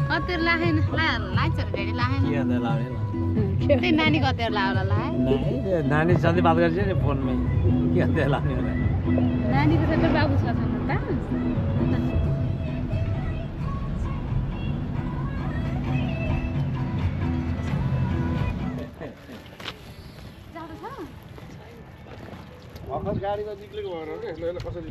कतिर लाखेन लाइछ धेरै लाखेन के अन्त लाउने त्यही नानी कतिर लाउला ला नानी सधैँ बात गर्छ नि फोनमै के अन्त लाउने होला नानीको त बाबु छ त भर्खर गाडीमा निक्लेको भएर के यसलाई कसरी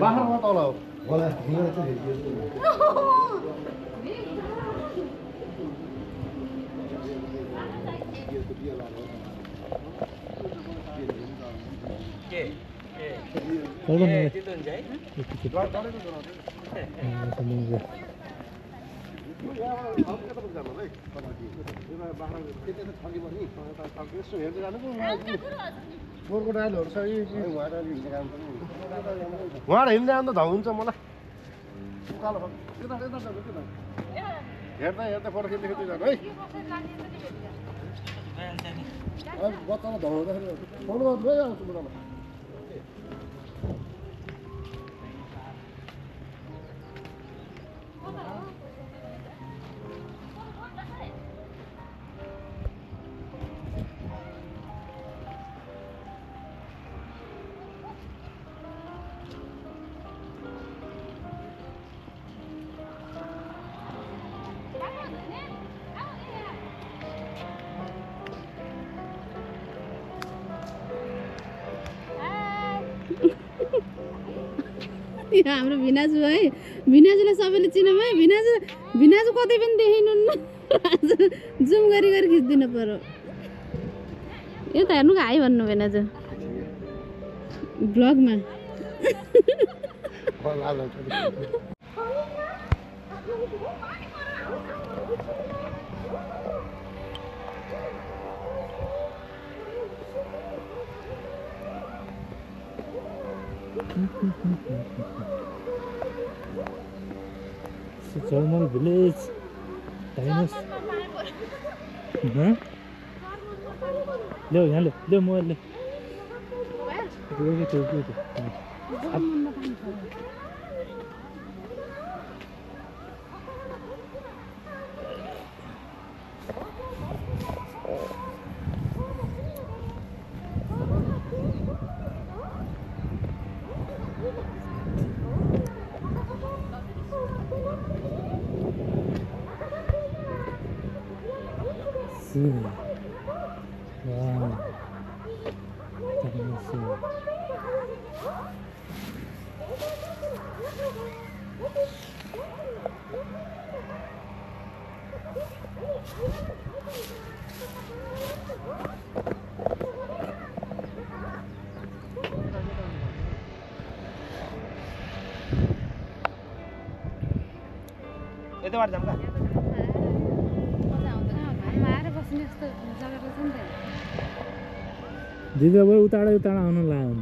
बाख्रामा तल हो गोर्खोडालहरू छ उहाँ हिँड्दै आउँदा धाउ हुन्छ मलाई हेर्दा हेर्दा फोटो खिच्दै खिच्दै जानु है बच्चालाई धाउँदाखेरि फोन गर्नु गइहाल्छु बुढामा हाम्रो भिनाजु है भिनाजुलाई सबैले चिनौँ है भिनाजु कतै पनि देखिनुहुन्न जुम गरी गरी खिच्दिनु पर्यो यो त हेर्नु हाई भन्नु भिनाजु ब्लगमा Normal village. Dinos. Huh? Leo, यहाँ ले, ले मोबाइल ले. तो wow. यता बाटो जाऊँ का दिदी अब उताडा आउनु लाग्यो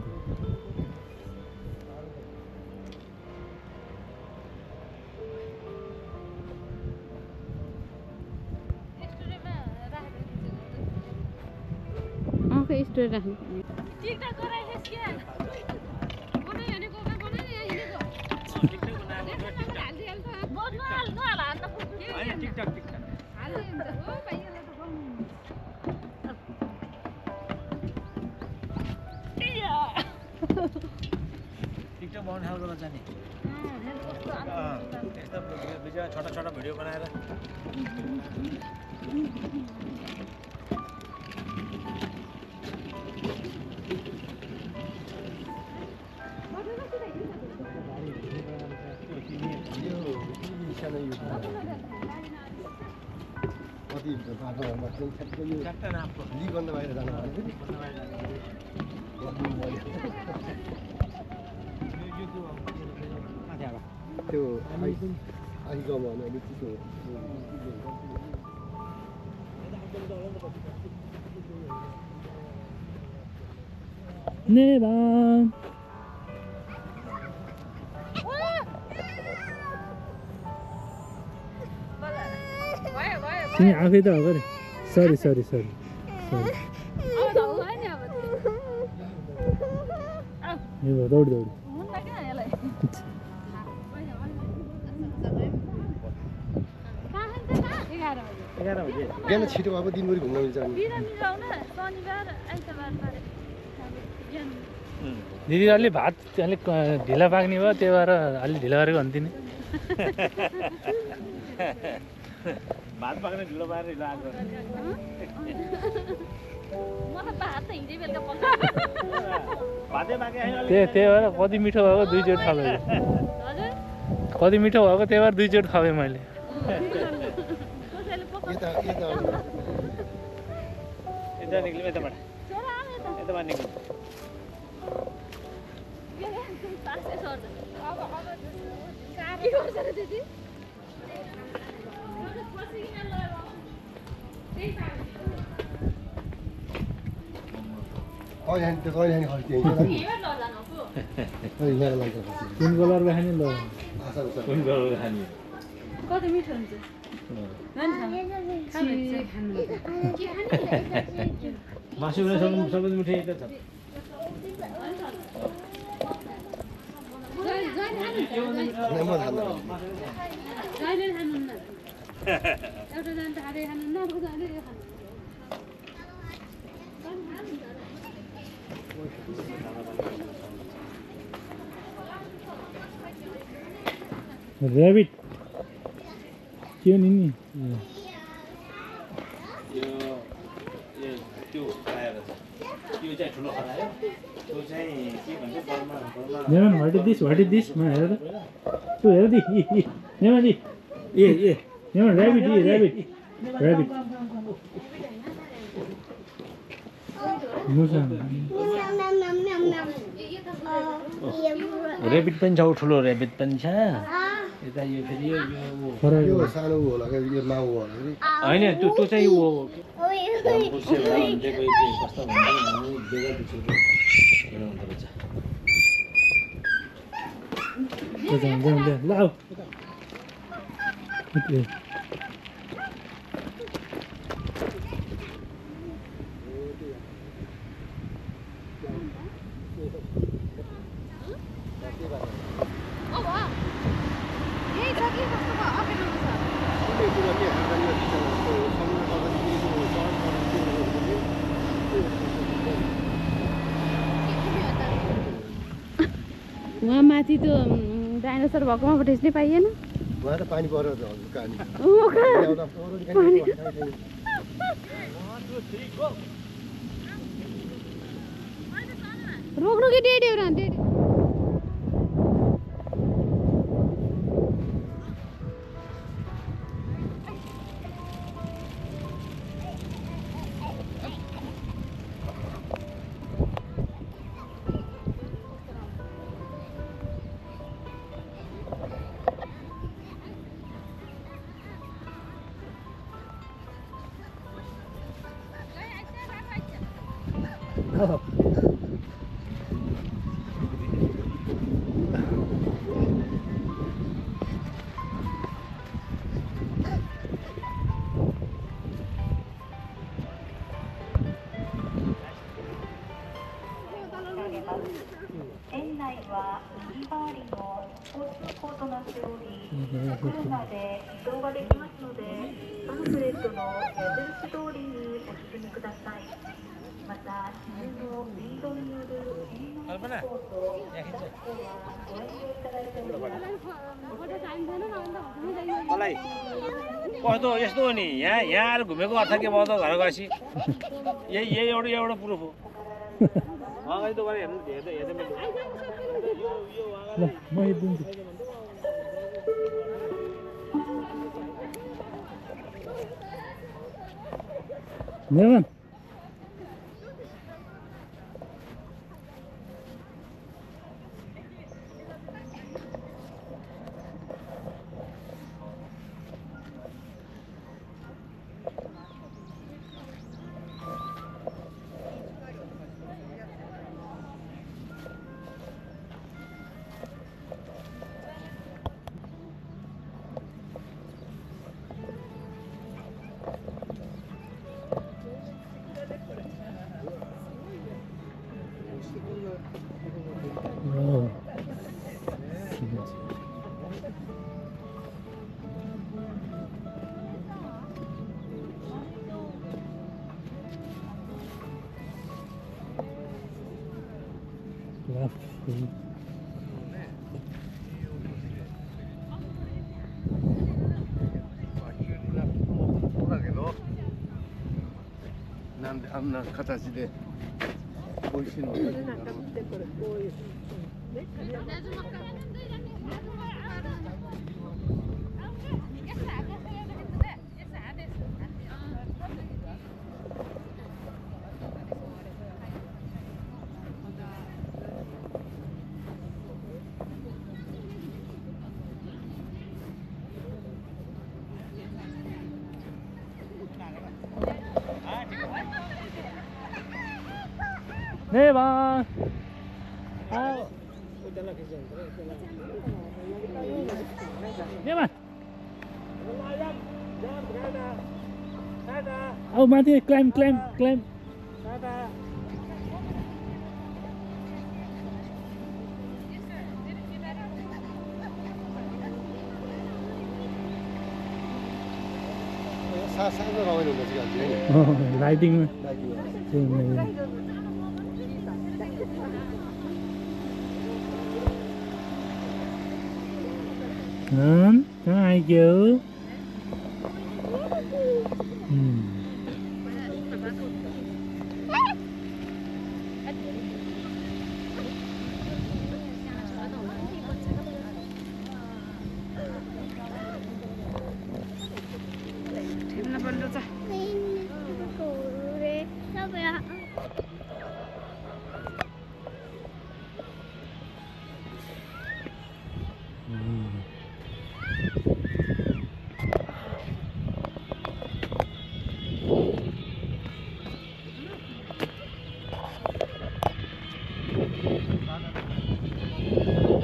भने त स्टोरी राख्नु टिकटक बनाउने खालको रहेछ नि यस्तो छोटा छोटा भिडियो बनाएर कति बाटोमा चाहिँ ठ्याक्कै यो ट्याक्कै नाप्छ लिगभन्दा बाहिर जानु त्यो आइ गाउँमा अनि त्यो नेभान तिमी आफै त हो नि सरी सरी सरी सरी यो दौडी दौडी बिहान छिटो अब दिनभरि घुम्न मिल्छ अनि दिदी अलि भात अलिक ढिला पाक्ने भयो त्यही भएर अलि ढिला गरेको भन्थ्यो नि भात पाक्ने ढिलो पारेर ढिलो आएको भातै पाके त्यही भएर कति मिठो भएको दुईचोटि खाएँ कति मिठो भएको त्यही भएर दुईचोटि खाएँ मैले यता निक्ल्यौँ यताबाट यताबाट निक्ल्यौँ कहिले खर्च कुन कलरको खाने ल कुन कलरको खाने कति मिठो हुन्छ मासु सबै मिठाई यता छ ऱ्याबिट के नि त्यो आएर छ त्यो चाहिँ ठुलो खरायो त्यो चाहिँ के भन्छ बर्मा नेमान व्हाट इज दिस म हेर त तँ हेर दि नेमान दि ए नेमान ऱ्याबिट ऱ्याबिट मुसा ऱ्याबिट पनि छ ठुलो ऱ्याबिट पनि छ यता यो फेरि यो यो सानो होला के यो माउ होला नि हैन त्यो चाहिँ हो कस्तो भन्नु बेगा बिचको हुँदो रहेछ ल आऊ वहाँ माथि त्यो डाइनोसर भएकोमा खिच्नै पाइएन उहाँ त पानी परेर कहानी रोक्नु कि डेडी एउटा डेडी मलाई कस्तो यस्तो हो नि यहाँ आएर घुमेको अर्थ के भयो त घर गएपछि यही एउटा प्रुफ हो अगाडि त गएर हेर्दै ल म हेरिदिन्छु नेमान Oh.なんであんな形で美味しいの。네, 봐. 아. 네, 봐. Oh, mati, climb. 산으로 가는 거지 아직. 라이딩. 아이고.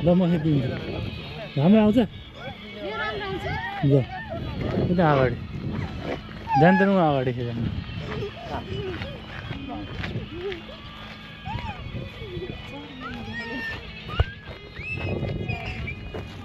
너무 헤비인데. 다음에 आउँछ ल उता अगाडि जान्दैनौँ अगाडि खेल्नु